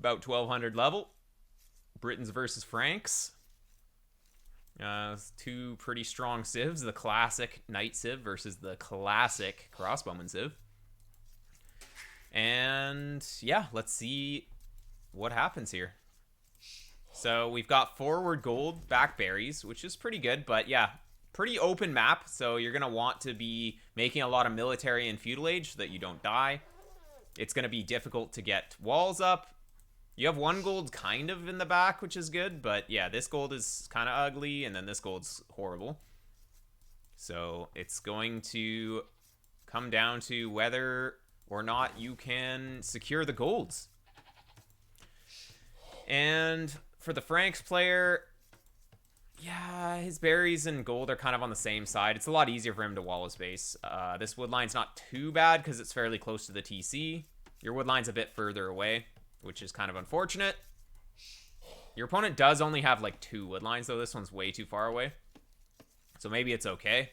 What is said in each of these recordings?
about 1200 level. Britons versus Franks. Two pretty strong civs. The classic Knight Civ versus the classic Crossbowman Civ. And yeah, let's see what happens here. So we've got forward gold, back berries, which is pretty good. But yeah, pretty open map. So you're going to want to be making a lot of military and feudal age so that you don't die. It's going to be difficult to get walls up. You have one gold kind of in the back, which is good. But yeah, this gold is kind of ugly. And then this gold's horrible. So it's going to come down to whether or not you can secure the golds. And for the Franks player, yeah, his berries and gold are kind of on the same side. It's a lot easier for him to wall his base. This wood line's not too bad because it's fairly close to the TC. Your wood line's a bit further away, which is kind of unfortunate. Your opponent does only have like 2 wood lines, though. This one's way too far away. So maybe it's okay.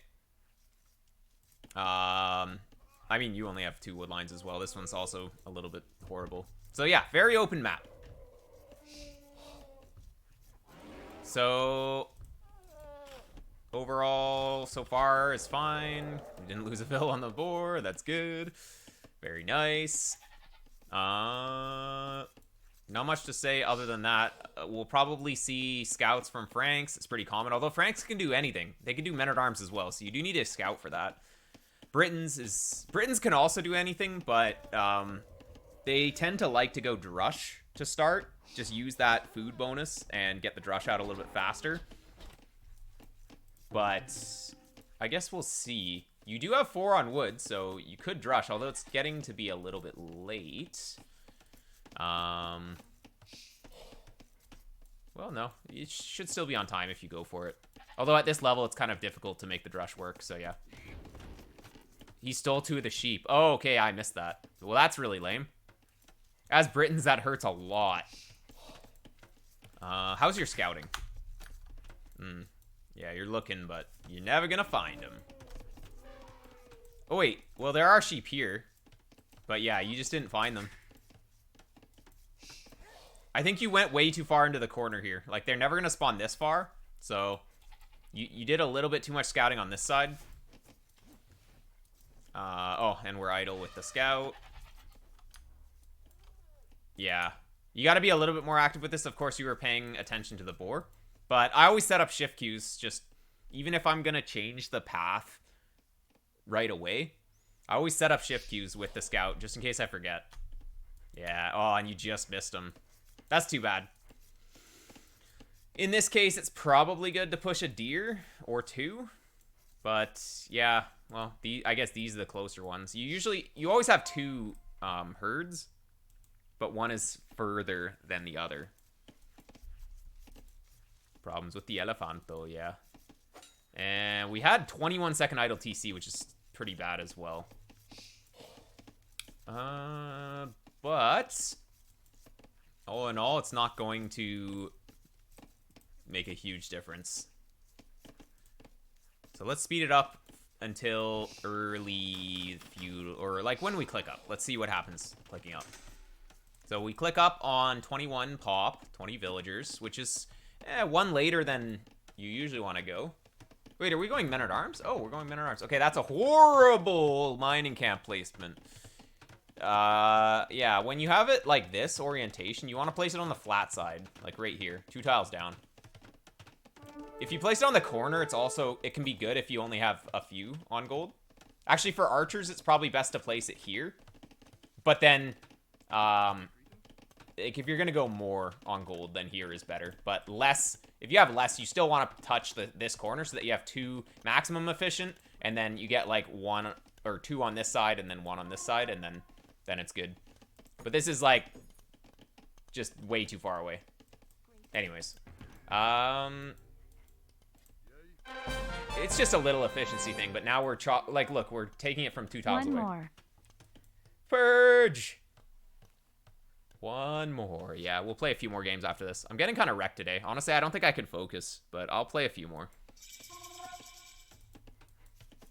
I mean, you only have 2 wood lines as well. This one's also a little bit horrible. So yeah, very open map. So overall, so far is fine. We didn't lose a vill on the board. That's good. Very nice. Not much to say other than that. We'll probably see scouts from Franks. It's pretty common. Although Franks can do anything. They can do men-at-arms as well. So you do need a scout for that. Britons can also do anything, but they tend to like to go drush to start. Just use that food bonus and get the drush out a little bit faster. But I guess we'll see. You do have 4 on wood, so you could drush, although it's getting to be a little bit late. Well, no. It should still be on time if you go for it. Although at this level, it's kind of difficult to make the drush work, so yeah. He stole 2 of the sheep. Oh, okay, I missed that. Well, that's really lame. As Britons, that hurts a lot. How's your scouting? Yeah, you're looking, but you're never gonna find them. Oh, wait. Well, there are sheep here. But yeah, you just didn't find them. I think you went way too far into the corner here. Like, they're never gonna spawn this far. So, you did a little bit too much scouting on this side. Oh, and we're idle with the scout. Yeah. You gotta be a little bit more active with this. Of course, you were paying attention to the boar. But I always set up shift queues, just even if I'm gonna change the path right away. I always set up shift queues with the scout, just in case I forget. Yeah, oh, and you just missed him. That's too bad. In this case, it's probably good to push a deer or 2. But, yeah, well, I guess these are the closer ones. You always have 2 herds, but one is further than the other. Problems with the elephant, though, yeah. And we had 21-second idle TC, which is pretty bad as well. But all in all, it's not going to make a huge difference. So let's speed it up until early feudal, or like when we click up. Let's see what happens clicking up. So we click up on 21 pop, 20 villagers, which is 1 later than you usually want to go. Wait, are we going men-at-arms? Oh, we're going men-at-arms. Okay, that's a horrible mining camp placement. Yeah, when you have it like this orientation, you want to place it on the flat side, like right here, 2 tiles down. If you place it on the corner, it can be good if you only have a few on gold. Actually, for archers, it's probably best to place it here. But then, like if you're gonna go more on gold, then here is better. But less, if you have less, you still want to touch this corner so that you have 2 maximum efficient, and then you get like 1 or 2 on this side, and then 1 on this side, and then it's good. But this is like just way too far away. Anyways, it's just a little efficiency thing. But now we're like, look, we're taking it from 2 tiles away. 1 more. Purge. 1 more. Yeah, we'll play a few more games after this. I'm getting kind of wrecked today. Honestly, I don't think I can focus, but I'll play a few more.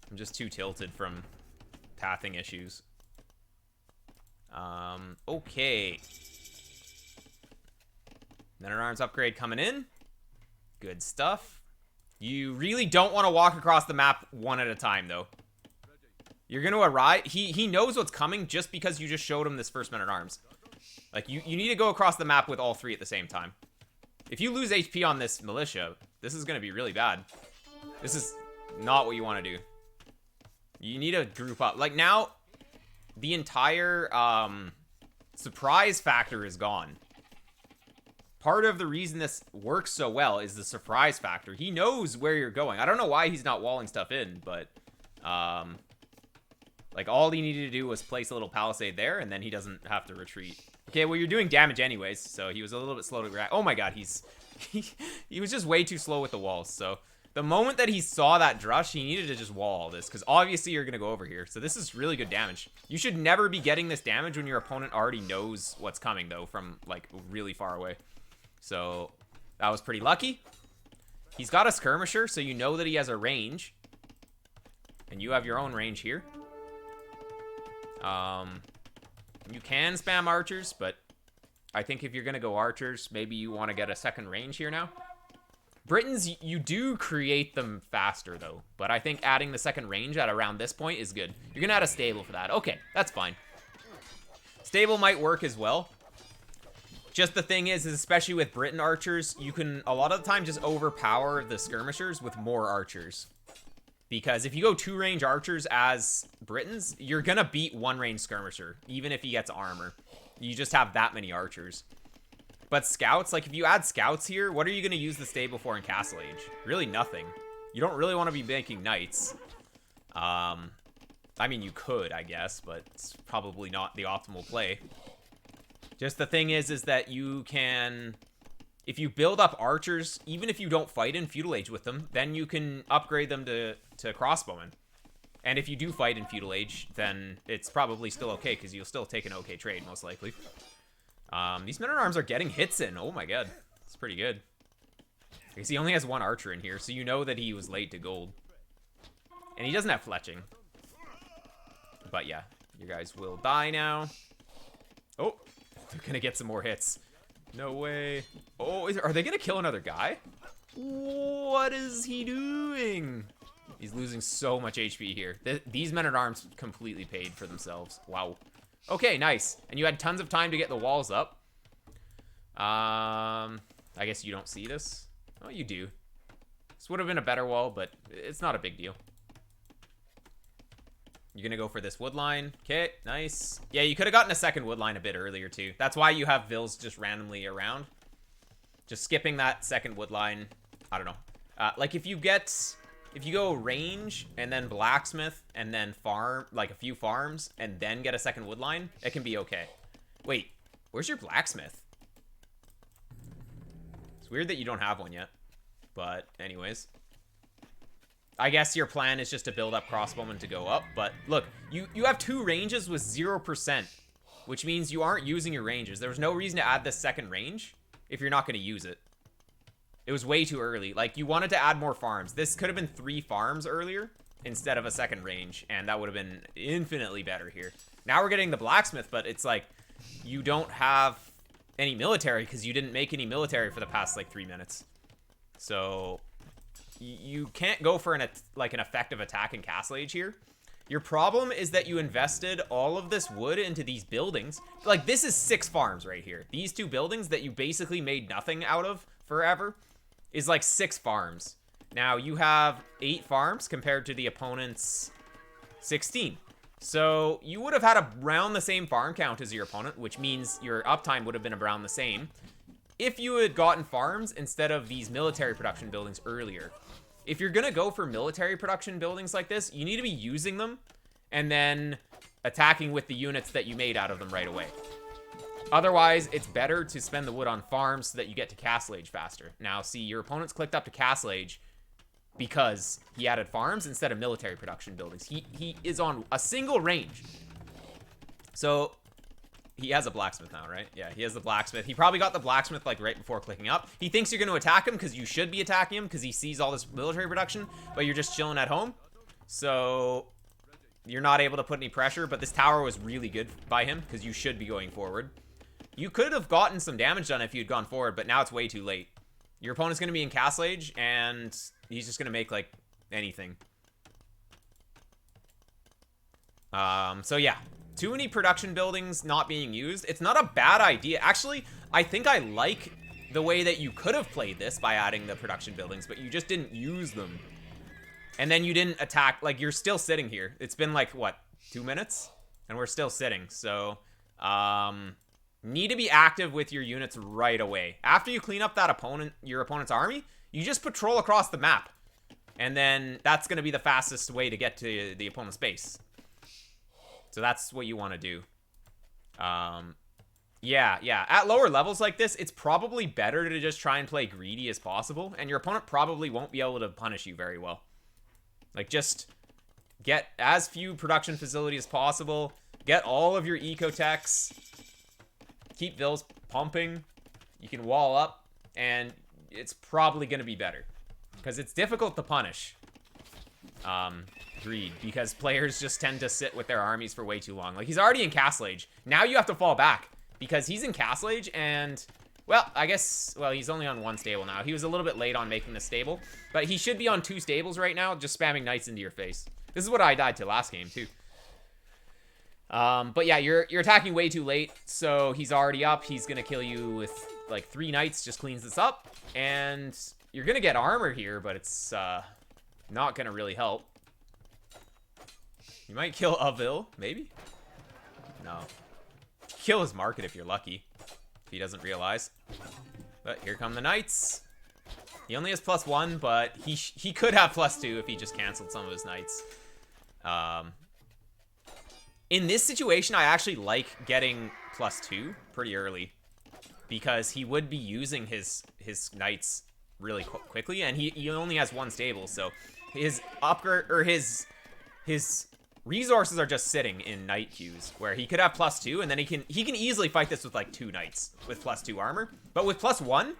I'm just too tilted from pathing issues. Okay. Men-at-Arms upgrade coming in. Good stuff. You really don't want to walk across the map one at a time, though. You're going to arrive. He knows what's coming just because you just showed him this first Men-at-Arms. Like, you need to go across the map with all three at the same time. If you lose HP on this militia, this is going to be really bad. This is not what you want to do. You need to group up. Like, now, the entire surprise factor is gone. Part of the reason this works so well is the surprise factor. He knows where you're going. I don't know why he's not walling stuff in, but like, all he needed to do was place a little palisade there, and then he doesn't have to retreat. Okay, well, you're doing damage anyways, so he was a little bit slow to react. Oh my god, he was just way too slow with the walls. So the moment that he saw that drush, he needed to just wall all this, because obviously you're going to go over here. So this is really good damage. You should never be getting this damage when your opponent already knows what's coming, though, from, like, really far away. So that was pretty lucky. He's got a skirmisher, so you know that he has a range. And you have your own range here. You can spam archers, but I think if you're going to go archers, maybe you want to get a second range here now. Britons, you do create them faster, though. But I think adding the second range at around this point is good. You're going to add a stable for that. Okay, that's fine. Stable might work as well. Just the thing is especially with Briton archers, you can a lot of the time just overpower the skirmishers with more archers. Because if you go 2-range archers as Britons, you're going to beat 1-range skirmisher, even if he gets armor. You just have that many archers. But scouts, like if you add scouts here, what are you going to use the stable for in Castle Age? Really nothing. You don't really want to be making knights. I mean, you could, I guess, but it's probably not the optimal play. Just the thing is that you can, if you build up archers, even if you don't fight in Feudal Age with them, then you can upgrade them to crossbowmen. And if you do fight in Feudal Age, then it's probably still okay, because you'll still take an okay trade, most likely. These Men-at-Arms are getting hits in. Oh my god. It's pretty good. Because he only has 1 archer in here, so you know that he was late to gold. And he doesn't have fletching. But yeah, you guys will die now. Oh, they're gonna get some more hits. No way. Oh, are they gonna kill another guy? What is he doing? He's losing so much HP here. These Men-at-Arms completely paid for themselves. Wow. Okay, nice. And you had tons of time to get the walls up. I guess you don't see this. Oh, you do. This would have been a better wall, but it's not a big deal. You're gonna go for this wood line. Okay, nice. Yeah, you could have gotten a second wood line a bit earlier, too. That's why you have Vills just randomly around. Just skipping that second wood line. I don't know. Like, if you go range, and then blacksmith, and then farm, like a few farms, and then get a second wood line, it can be okay. Wait, where's your blacksmith? It's weird that you don't have one yet. But, anyways. I guess your plan is just to build up crossbowmen to go up, but look, you have 2 ranges with 0%, which means you aren't using your ranges. There was no reason to add this second range if you're not going to use it. It was way too early. Like, you wanted to add more farms. This could have been 3 farms earlier instead of a second range, and that would have been infinitely better here. Now we're getting the blacksmith, but it's like, you don't have any military because you didn't make any military for the past, like, 3 minutes. So you can't go for an effective attack in Castle Age here. Your problem is that you invested all of this wood into these buildings. Like, this is 6 farms right here. These 2 buildings that you basically made nothing out of forever is like 6 farms. Now, you have 8 farms compared to the opponent's 16. So, you would have had around the same farm count as your opponent, which means your uptime would have been around the same if you had gotten farms instead of these military production buildings earlier. If you're gonna go for military production buildings like this, you need to be using them and then attacking with the units that you made out of them right away. Otherwise, it's better to spend the wood on farms so that you get to Castle Age faster. Now, see, your opponent's clicked up to Castle Age because he added farms instead of military production buildings. He is on a single range. So he has a blacksmith now, right? Yeah, he has the blacksmith. He probably got the blacksmith, like, right before clicking up. He thinks you're going to attack him because you should be attacking him because he sees all this military production, but you're just chilling at home. So you're not able to put any pressure, but this tower was really good by him because you should be going forward. You could have gotten some damage done if you'd gone forward, but now it's way too late. Your opponent's going to be in Castle Age, and he's just going to make, like, anything. So yeah, too many production buildings not being used. It's not a bad idea. Actually, I think I like the way that you could have played this by adding the production buildings, but you just didn't use them. And then you didn't attack. Like, you're still sitting here. It's been, like, what, 2 minutes? And we're still sitting. So, need to be active with your units right away. After you clean up that your opponent's army, you just patrol across the map. And then that's going to be the fastest way to get to the opponent's base. So that's what you want to do. Yeah. At lower levels like this, it's probably better to just try and play greedy as possible. And your opponent probably won't be able to punish you very well. Like, just get as few production facilities as possible. Get all of your eco-techs. Keep those pumping. You can wall up. And it's probably going to be better. Because it's difficult to punish. Greed, because players just tend to sit with their armies for way too long. Like, he's already in Castle Age. Now you have to fall back because he's in Castle Age, and well, I guess, well, he's only on 1 stable now. He was a little bit late on making the stable, but he should be on 2 stables right now, just spamming knights into your face. This is what I died to last game too. But yeah, you're attacking way too late, so he's already up. He's gonna kill you with like 3 knights, just cleans this up, and you're gonna get armor here, but it's not gonna really help. You might kill Avil, maybe? No. Kill his market if you're lucky. If he doesn't realize. But here come the knights. He only has +1, but he could have +2 if he just canceled some of his knights. In this situation, I actually like getting +2 pretty early. Because he would be using his knights really quickly. And he only has 1 stable, so his upgrade, or his resources are just sitting in knight queues, where he could have +2, and then he can easily fight this with like 2 knights with +2 armor. But with +1,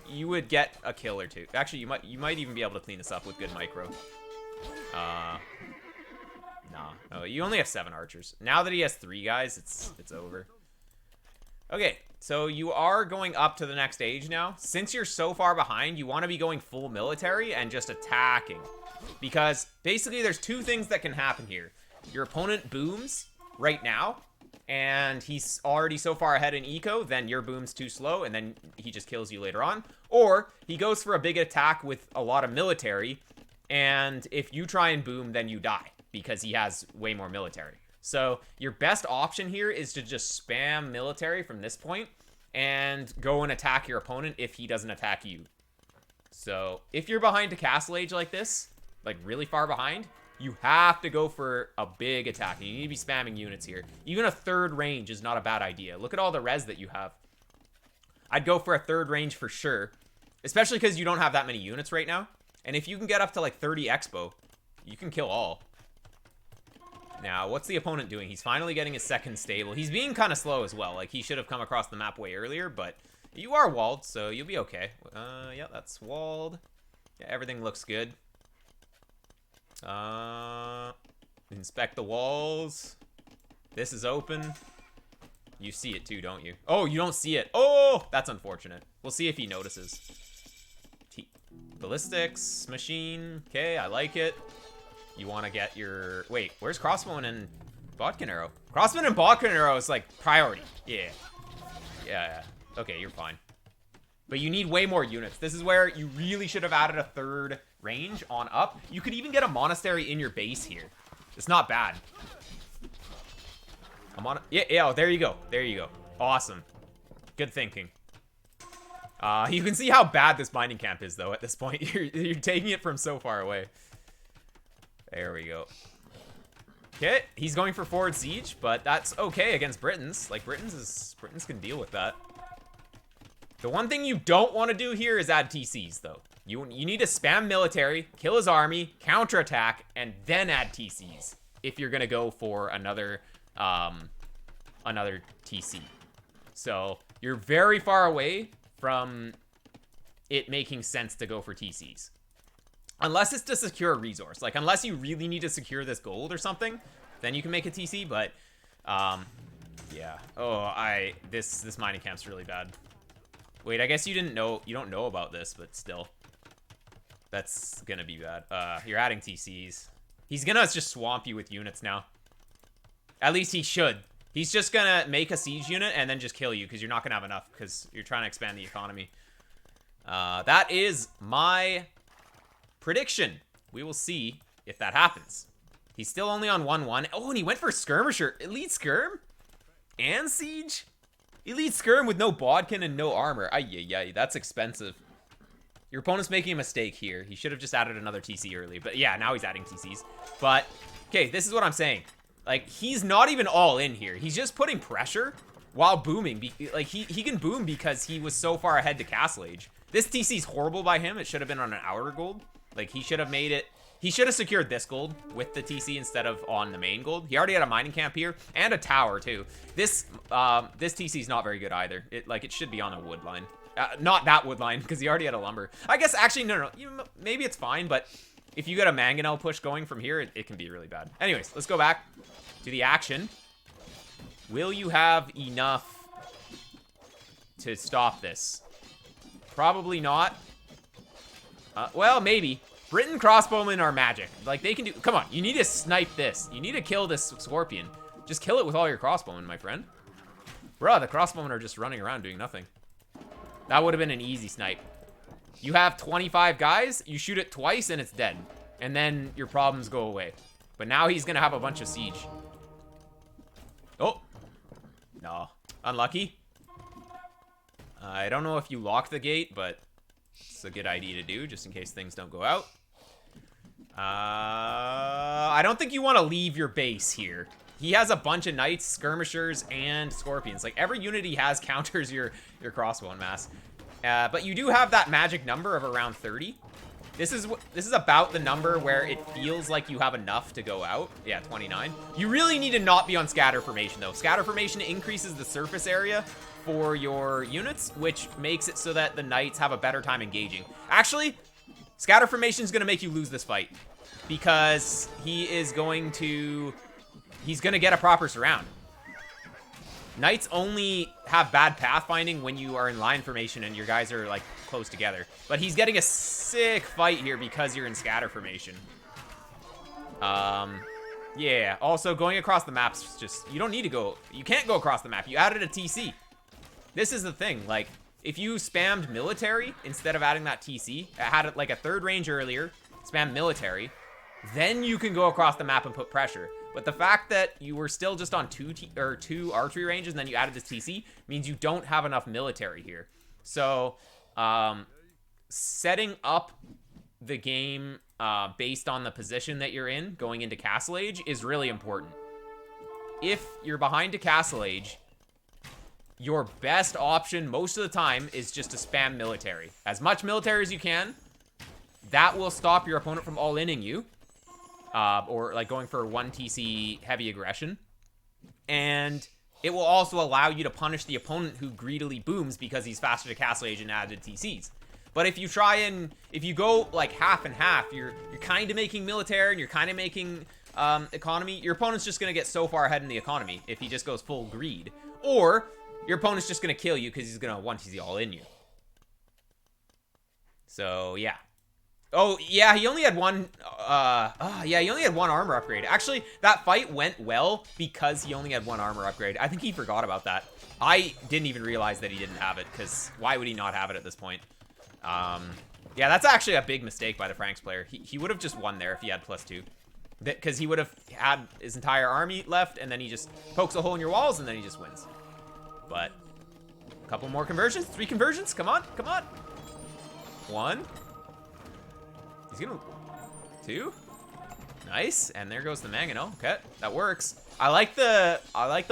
you would get a kill or 2. Actually, you might even be able to clean this up with good micro. No, you only have 7 archers. Now that he has 3 guys, it's over. Okay, so you are going up to the next stage now. Since you're so far behind, you want to be going full military and just attacking. Because basically there's 2 things that can happen here. Your opponent booms right now, and he's already so far ahead in eco, then your boom's too slow, and then he just kills you later on. Or he goes for a big attack with a lot of military, and if you try and boom, then you die, because he has way more military. So your best option here is to just spam military from this point, and go and attack your opponent if he doesn't attack you. So if you're behind a Castle Age like this, like really far behind, you have to go for a big attack. You need to be spamming units here. Even a 3rd range is not a bad idea. Look at all the res that you have. I'd go for a 3rd range for sure, especially because you don't have that many units right now. And if you can get up to like 30 expo, you can kill all. Now, what's the opponent doing? He's finally getting his 2nd stable. He's being kind of slow as well. Like, he should have come across the map way earlier, but you are walled, so you'll be okay. Yeah, that's walled. Yeah, everything looks good. Inspect the walls. This is open. You see it too, don't you? Oh, you don't see it. Oh, that's unfortunate. We'll see if he notices. Ballistics machine. Okay, I like it. You want to get your... Wait, where's crossbowman and bodkin arrow? Crossbowman and bodkin arrow is like priority. Yeah. Okay, you're fine. But you need way more units. This is where you really should have added a 3rd range on up. You could even get a monastery in your base here. It's not bad. Yeah, oh, there you go. There you go. Awesome. Good thinking. You can see how bad this mining camp is, though, at this point. You're taking it from so far away. There we go. Okay, he's going for forward siege, but that's okay against Britons. Like, Britons can deal with that. The one thing you don't want to do here is add TCs, though. You need to spam military, kill his army, counterattack, and then add TCs if you're gonna go for another TC. So you're very far away from it making sense to go for TCs. Unless it's to secure a resource. Like, unless you really need to secure this gold or something, then you can make a TC, but Yeah. Oh, this mining camp's really bad. Wait, I guess you don't know about this, but still. That's gonna be bad. You're adding TCs. He's gonna just swamp you with units now. At least he should. He's just gonna make a siege unit and then just kill you because you're not gonna have enough because you're trying to expand the economy. That is my prediction. We will see if that happens. He's still only on 1-1. Oh, and he went for Skirmisher. Elite Skirm? And Siege? Elite Skirm with no Bodkin and no armor. Ay, that's expensive. Your opponent's making a mistake here. He should have just added another TC early. But yeah, now he's adding TCs. But, okay, this is what I'm saying. Like, he's not even all in here. He's just putting pressure while booming. Like, he can boom because he was so far ahead to Castle Age. This TC's horrible by him. It should have been on an outer gold. Like, he should have made it... He should have secured this gold with the TC instead of on the main gold. He already had a mining camp here and a tower, too. This TC's not very good either. It should be on a wood line. Not that wood line, because he already had a lumber. I guess, actually, no. Maybe it's fine, but if you get a mangonel push going from here, it can be really bad. Anyways, let's go back to the action. Will you have enough to stop this? Probably not. Well, maybe. Briton crossbowmen are magic. Like, they can do... Come on, you need to snipe this. You need to kill this scorpion. Just kill it with all your crossbowmen, my friend. Bruh, the crossbowmen are just running around doing nothing. That would have been an easy snipe. You have 25 guys, you shoot it twice, and it's dead. And then your problems go away. But now he's gonna have a bunch of siege. Oh. No. Unlucky. I don't know if you lock the gate, but it's a good idea to do, just in case things don't go out. I don't think you want to leave your base here. He has a bunch of knights, skirmishers, and scorpions. Like, every unit he has counters your crossbow mass. But you do have that magic number of around 30. This is about the number where it feels like you have enough to go out. Yeah, 29. You really need to not be on scatter formation, though. Scatter formation increases the surface area for your units, which makes it so that the knights have a better time engaging. Actually, scatter formation is going to make you lose this fight because he's going to get a proper surround. Knights only have bad pathfinding when you are in line formation and your guys are like close together. But he's getting a sick fight here because you're in scatter formation. Yeah. Also, going across the map's just... You don't need to go... You can't go across the map. You added a TC. This is the thing. Like, if you spammed military instead of adding that TC, had it like a third range earlier, spam military, then you can go across the map and put pressure. But the fact that you were still just on two archery ranges and then you added this TC means you don't have enough military here. So, setting up the game based on the position that you're in going into Castle Age is really important. If you're behind to Castle Age, your best option most of the time is just to spam military. As much military as you can. That will stop your opponent from all-inning you. Or like going for 1 TC heavy aggression. And it will also allow you to punish the opponent who greedily booms because he's faster to Castle Age and added TCs. But if you if you go like half and half, you're kind of making military and you're kind of making economy, your opponent's just going to get so far ahead in the economy if he just goes full greed. Or your opponent's just going to kill you because he's going to 1 TC all in you. So, yeah. Oh, yeah, he only had one, he only had 1 armor upgrade. Actually, that fight went well because he only had 1 armor upgrade. I think he forgot about that. I didn't even realize that he didn't have it, because why would he not have it at this point? Yeah, that's actually a big mistake by the Franks player. He would have just won there if he had +2. Because he would have had his entire army left, and then he just pokes a hole in your walls, and then he just wins. But, a couple more conversions? 3 conversions? Come on, come on. 1. He's gonna... 2. Nice. And there goes the mangonel. Okay, that works. I like the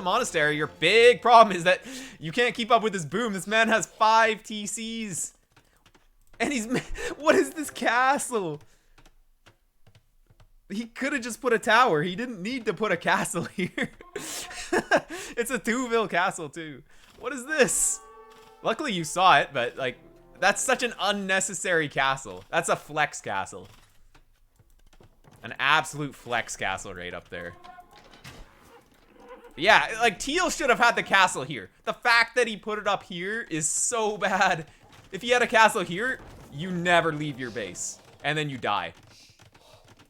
monastery. Your big problem is that you can't keep up with this boom. This man has 5 TCs. And he's... What is this castle? He could have just put a tower. He didn't need to put a castle here. It's a 2-ville castle, too. What is this? Luckily, you saw it, but, like... That's such an unnecessary castle. That's a flex castle. An absolute flex castle right up there. Yeah, like, Teal should have had the castle here. The fact that he put it up here is so bad. If he had a castle here, you never leave your base. And then you die.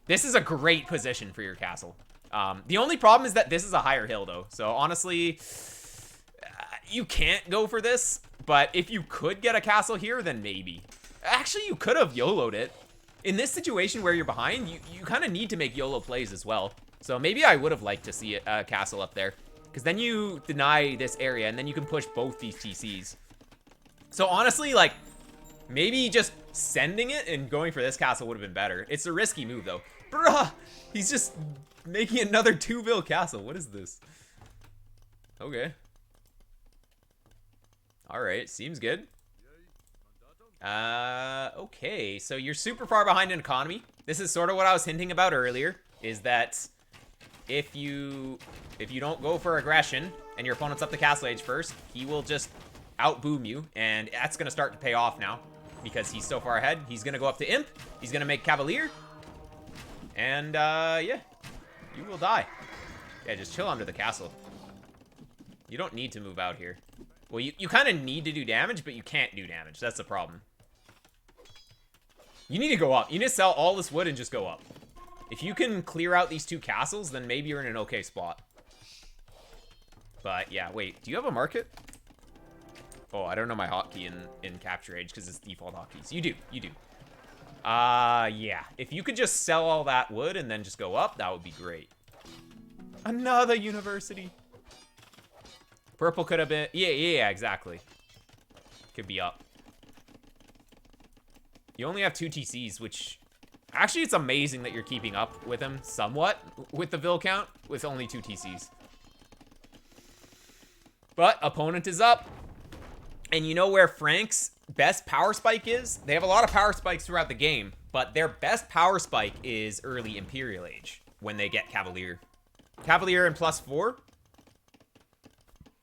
This is a great position for your castle. The only problem is that this is a higher hill, though. So, honestly, you can't go for this. But if you could get a castle here, then maybe. Actually, you could have YOLO'd it. In this situation where you're behind, you kind of need to make YOLO plays as well. So maybe I would have liked to see a castle up there. Because then you deny this area, and then you can push both these TCs. So honestly, like, maybe just sending it and going for this castle would have been better. It's a risky move, though. Bruh! He's just making another 2-bill castle. What is this? Okay. Alright, seems good. Okay, so you're super far behind in economy. This is sort of what I was hinting about earlier, is that if you don't go for aggression and your opponent's up the castle age first, he will just out-boom you, and that's going to start to pay off now because he's so far ahead. He's going to go up to Imp, he's going to make Cavalier, and yeah, you will die. Yeah, just chill under the castle. You don't need to move out here. Well, you kind of need to do damage, but you can't do damage. That's the problem. You need to go up. You need to sell all this wood and just go up. If you can clear out these 2 castles, then maybe you're in an okay spot. But, yeah, wait. Do you have a market? Oh, I don't know my hotkey in Capture Age because it's default hotkeys. You do. You do. Yeah. If you could just sell all that wood and then just go up, that would be great. Another university. Purple could have been... Yeah, exactly. Could be up. You only have 2 TCs, which... Actually, it's amazing that you're keeping up with him somewhat with the Vil count with only 2 TCs. But opponent is up. And you know where Frank's best power spike is? They have a lot of power spikes throughout the game, but their best power spike is early Imperial Age when they get Cavalier. Cavalier and +4.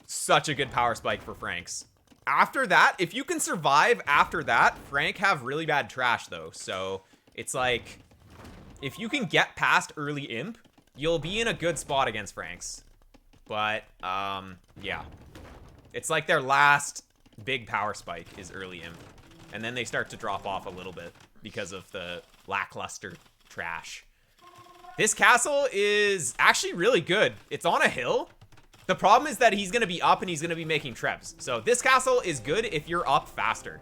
Such a good power spike for Franks. After that, if you can survive after that, Frank have really bad trash though. So it's like, if you can get past early Imp, you'll be in a good spot against Franks. But, yeah. It's like their last big power spike is early Imp. And then they start to drop off a little bit because of the lackluster trash. This castle is actually really good. It's on a hill. The problem is that he's going to be up and he's going to be making trebs. So this castle is good if you're up faster.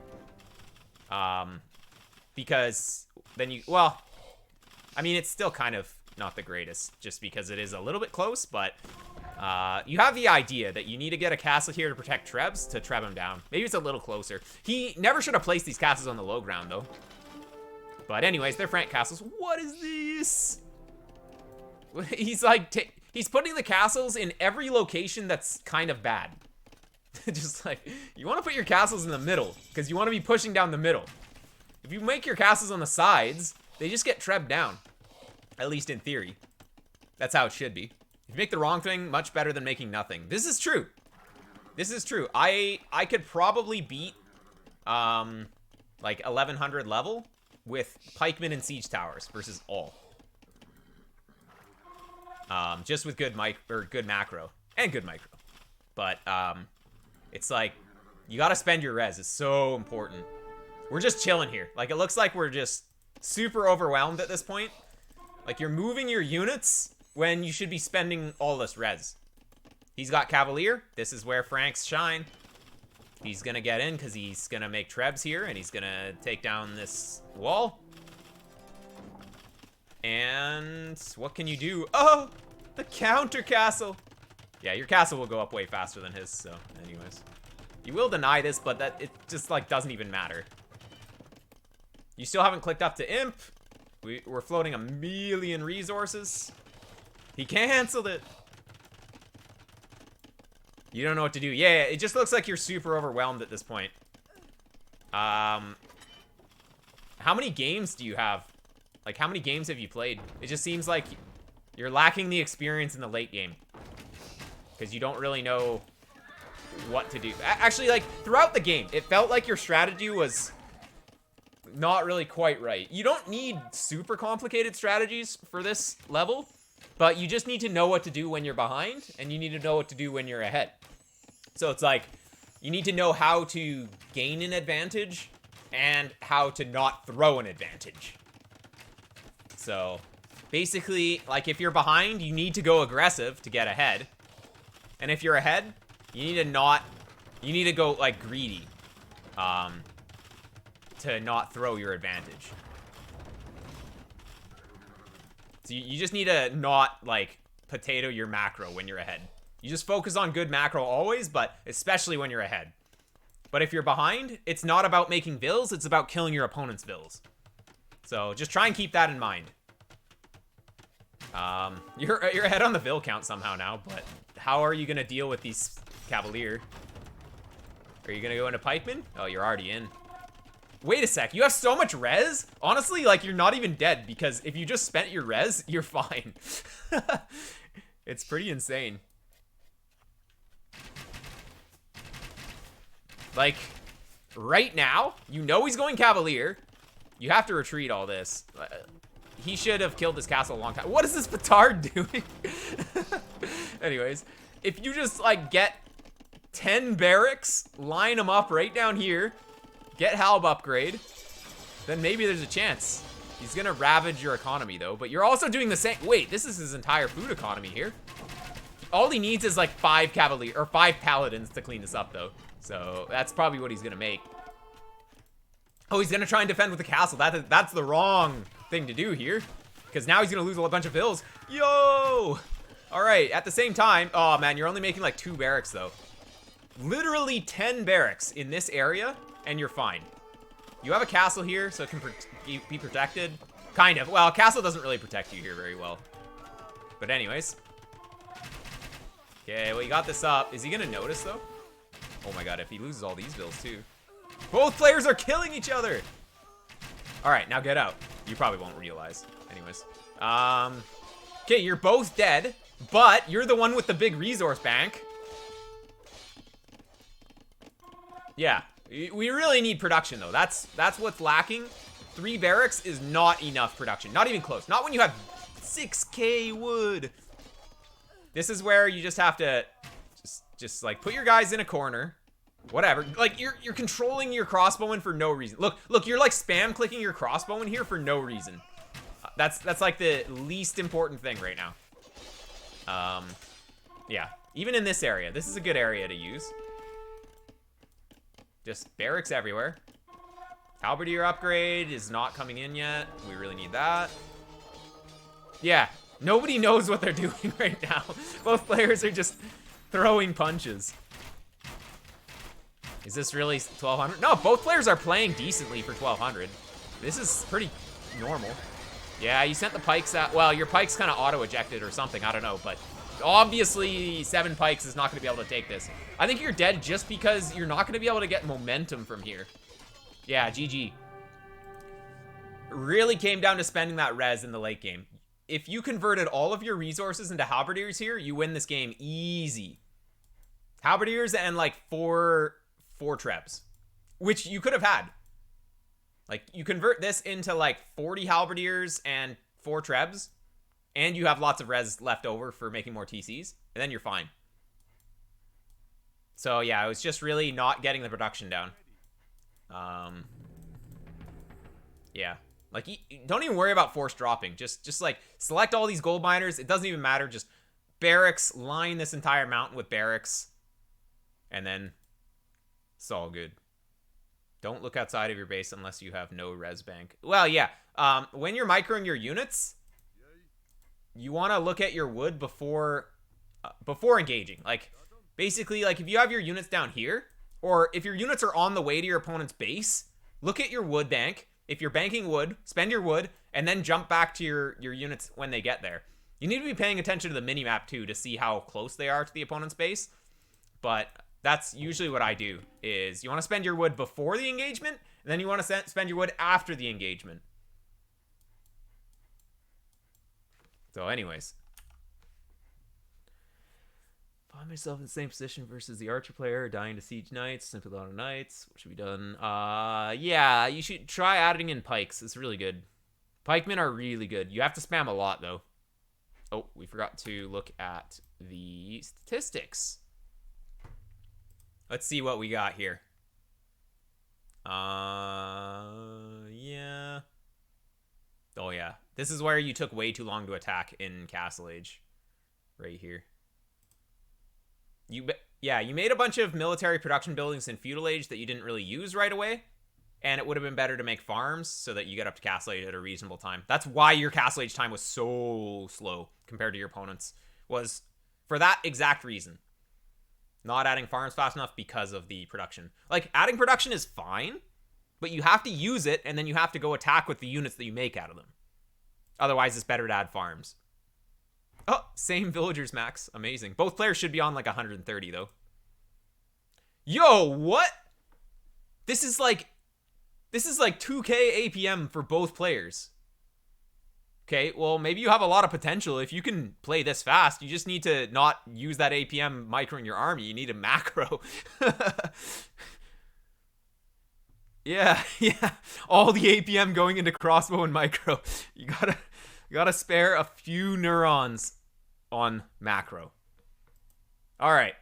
Because then you, well, I mean, it's still kind of not the greatest just because it is a little bit close, but you have the idea that you need to get a castle here to protect trebs to treb him down. Maybe it's a little closer. He never should have placed these castles on the low ground though. But anyways, they're Frank castles. What is this? He's like, he's putting the castles in every location that's kind of bad. Just like, you want to put your castles in the middle because you want to be pushing down the middle. If you make your castles on the sides, they just get trebbed down. At least in theory. That's how it should be. If you make the wrong thing, much better than making nothing. This is true. This is true. I could probably beat like 1100 level with pikemen and siege towers versus all. Just with good good macro and good micro. But it's like you gotta spend your res. It's so important. We're just chilling here. Like it looks like we're just super overwhelmed at this point. Like you're moving your units when you should be spending all this res. He's got Cavalier. This is where Franks shine. He's gonna get in because he's gonna make trebs here and he's gonna take down this wall. And what can you do? Oh, the counter castle. Yeah, your castle will go up way faster than his, so anyways. You will deny this, but that it just like doesn't even matter. You still haven't clicked up to Imp. We're floating 1,000,000 resources. He canceled it. You don't know what to do. Yeah, it just looks like you're super overwhelmed at this point. How many games do you have? Like, how many games have you played? It just seems like you're lacking the experience in the late game. Because you don't really know what to do. Actually, like, throughout the game, it felt like your strategy was not really quite right. You don't need super complicated strategies for this level. But you just need to know what to do when you're behind, and you need to know what to do when you're ahead. So it's like, you need to know how to gain an advantage and how to not throw an advantage. So basically, like, if you're behind, you need to go aggressive to get ahead. And if you're ahead, you need to go, like, greedy. To not throw your advantage. So you just need to not, like, potato your macro when you're ahead. You just focus on good macro always, but especially when you're ahead. But if you're behind, it's not about making vills, it's about killing your opponent's vills. So just try and keep that in mind. You're ahead on the vill count somehow now, but how are you gonna deal with these Cavalier? Are you gonna go into pikeman? Oh, you're already in. Wait a sec, you have so much res? Honestly, like, you're not even dead, because if you just spent your res, you're fine. It's pretty insane. Like, right now, you know he's going Cavalier. You have to retreat all this. He should have killed this castle a long time. What is this petard doing? Anyways, if you just, like, get 10 barracks, line them up right down here, get Halb upgrade, then maybe there's a chance. He's gonna ravage your economy though, but you're also doing the same. Wait, this is his entire food economy here. All he needs is like 5 Cavalier, or 5 Paladins to clean this up though. So that's probably what he's gonna make. Oh, he's gonna try and defend with the castle. That's the wrong thing to do here, because now he's gonna lose a bunch of vills. Yo! All right, at the same time, oh man, you're only making like 2 barracks though. Literally 10 barracks in this area, and you're fine. You have a castle here, so it can be protected. Kind of. Well, castle doesn't really protect you here very well. But anyways. Okay, well, you got this up. Is he gonna notice, though? Oh my god, if he loses all these bills, too. Both players are killing each other! Alright, now get out. You probably won't realize. Anyways. Okay, you're both dead, but you're the one with the big resource bank. Yeah. We really need production, though. That's what's lacking. 3 barracks is not enough production. Not even close. Not when you have 6k wood. This is where you just have to just like put your guys in a corner. Whatever. Like you're controlling your crossbowman for no reason. Look, you're like spam clicking your crossbowman here for no reason. That's like the least important thing right now. Yeah. Even in this area, this is a good area to use. Just barracks everywhere. Halberdier upgrade is not coming in yet. We really need that. Yeah, nobody knows what they're doing right now. Both players are just throwing punches. Is this really 1200? No, both players are playing decently for 1200. This is pretty normal. Yeah, you sent the pikes out. Well, your pikes kind of auto-ejected or something. I don't know, but obviously 7 pikes is not going to be able to take this. I think you're dead just because you're not going to be able to get momentum from here. Yeah, GG. Really came down to spending that res in the late game. If you converted all of your resources into halberdiers here, you win this game easy. Halberdiers and like 4 trebs, which you could have had. Like, you convert this into like 40 halberdiers and 4 trebs, and you have lots of res left over for making more TCs, and then you're fine. So yeah, it was just really not getting the production down. Yeah. Like, don't even worry about force dropping. Just like, select all these gold miners. It doesn't even matter. Just barracks, line this entire mountain with barracks. And then it's all good. Don't look outside of your base unless you have no res bank. Well, yeah. When you're microing your units, you want to look at your wood before engaging. Like, basically, like, if you have your units down here, or if your units are on the way to your opponent's base, look at your wood bank. If you're banking wood, spend your wood, and then jump back to your units when they get there. You need to be paying attention to the minimap, too, to see how close they are to the opponent's base. But that's usually what I do, is you want to spend your wood before the engagement, and then you want to spend your wood after the engagement. So anyways. Find myself in the same position versus the archer player, dying to siege knights, simply a lot of knights. What should be done? Yeah, you should try adding in pikes. It's really good. Pikemen are really good. You have to spam a lot, though. Oh, we forgot to look at the statistics. Let's see what we got here. Yeah. Oh, yeah. This is where you took way too long to attack in Castle Age. Right here. Yeah, you made a bunch of military production buildings in Feudal Age that you didn't really use right away. And it would have been better to make farms so that you get up to Castle Age at a reasonable time. That's why your Castle Age time was so slow compared to your opponents. Was for that exact reason. Not adding farms fast enough because of the production. Like, adding production is fine, but you have to use it, and then you have to go attack with the units that you make out of them. Otherwise, it's better to add farms. Oh, same villagers max. Amazing. Both players should be on like 130, though. Yo, what? This is like 2k APM for both players. Okay, well, maybe you have a lot of potential. If you can play this fast, you just need to not use that APM micro in your army. You need a macro. Yeah. All the APM going into crossbow and micro. You gotta spare a few neurons on macro. All right.